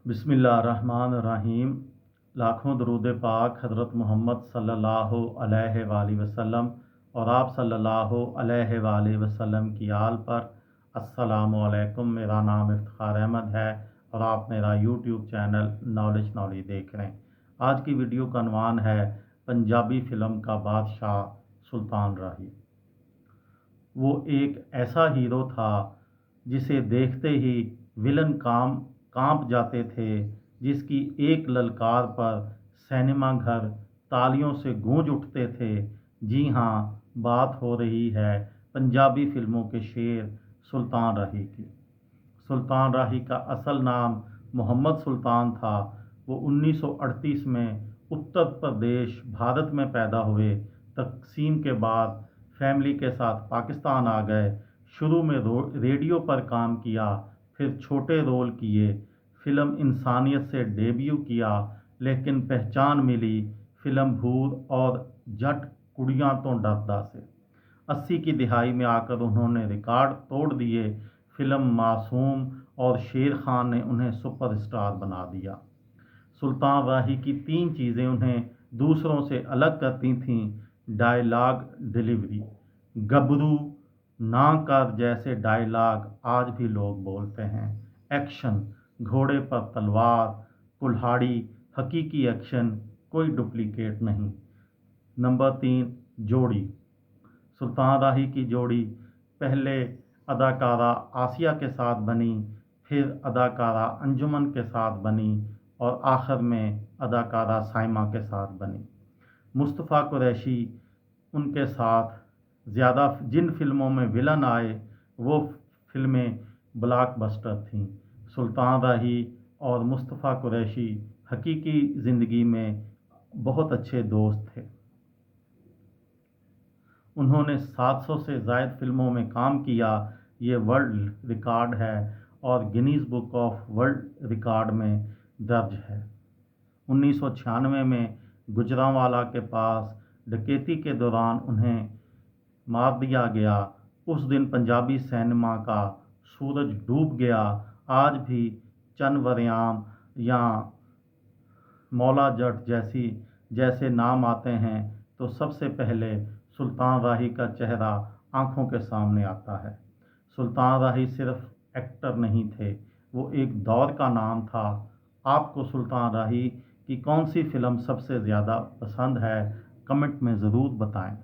बिस्मिल्लाहिर्रहमानिर्रहीम। लाखों दरूद पाक हज़रत मोहम्मद सल्लल्लाहु अलैहि वसल्लम और आप सल्लल्लाहु अलैहि वसल्लम की आल पर। अस्सलामु अलैकुम। मेरा नाम इफ्तिखार अहमद है और आप मेरा यूट्यूब चैनल नॉलेज देख रहे हैं। आज की वीडियो का अनवान है पंजाबी फ़िल्म का बादशाह सुल्तान राही। वो एक ऐसा हीरो था जिसे देखते ही विलन कांप जाते थे, जिसकी एक ललकार पर सिनेमा घर तालियों से गूंज उठते थे। जी हाँ, बात हो रही है पंजाबी फिल्मों के शेर सुल्तान राही की। सुल्तान राही का असल नाम मोहम्मद सुल्तान था। वो 1938 में उत्तर प्रदेश भारत में पैदा हुए। तकसीम के बाद फैमिली के साथ पाकिस्तान आ गए। शुरू में रेडियो पर काम किया, फिर छोटे रोल किए। फिल्म इंसानियत से डेब्यू किया, लेकिन पहचान मिली फिल्म भूत और जट कुड़ियाँ तो डरदा से। 80 की दिहाई में आकर उन्होंने रिकॉर्ड तोड़ दिए। फिल्म मासूम और शेर खान ने उन्हें सुपरस्टार बना दिया। सुल्तान राही की 3 चीज़ें उन्हें दूसरों से अलग करती थीं: डायलॉग डिलीवरी। गबरू ना कर जैसे डायलॉग आज भी लोग बोलते हैं। एक्शन, घोड़े पर तलवार, कुल्हाड़ी, हकीकी एक्शन, कोई डुप्लीकेट नहीं। नंबर 3, जोड़ी। सुल्तान राही की जोड़ी पहले अदाकारा आसिया के साथ बनी, फिर अदाकारा अंजुमन के साथ बनी और आखिर में अदाकारा साइमा के साथ बनी। मुस्तफ़ा कुरैशी उनके साथ ज़्यादा जिन फिल्मों में विलन आए वो फिल्में ब्लॉकबस्टर थीं। सुल्तान राही और मुस्तफ़ा कुरैशी हकीकी ज़िंदगी में बहुत अच्छे दोस्त थे। उन्होंने 700 से ज़ायद फिल्मों में काम किया। ये वर्ल्ड रिकॉर्ड है और Guinness book of world record में दर्ज है। 1996 में गुजरांवाला के पास डकैती के दौरान उन्हें मार दिया गया। उस दिन पंजाबी सिनेमा का सूरज डूब गया। आज भी चनवरयाम या मौला जट जैसे नाम आते हैं तो सबसे पहले सुल्तान राही का चेहरा आंखों के सामने आता है। सुल्तान राही सिर्फ एक्टर नहीं थे, वो एक दौर का नाम था। आपको सुल्तान राही की कौन सी फ़िल्म सबसे ज़्यादा पसंद है, कमेंट में ज़रूर बताएं।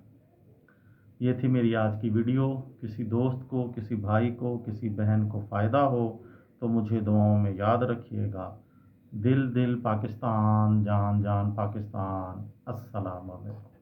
ये थी मेरी आज की वीडियो। किसी दोस्त को, किसी भाई को, किसी बहन को फ़ायदा हो तो मुझे दुआओं में याद रखिएगा। दिल दिल पाकिस्तान, जान जान पाकिस्तान। अस्सलाम वालेकुम।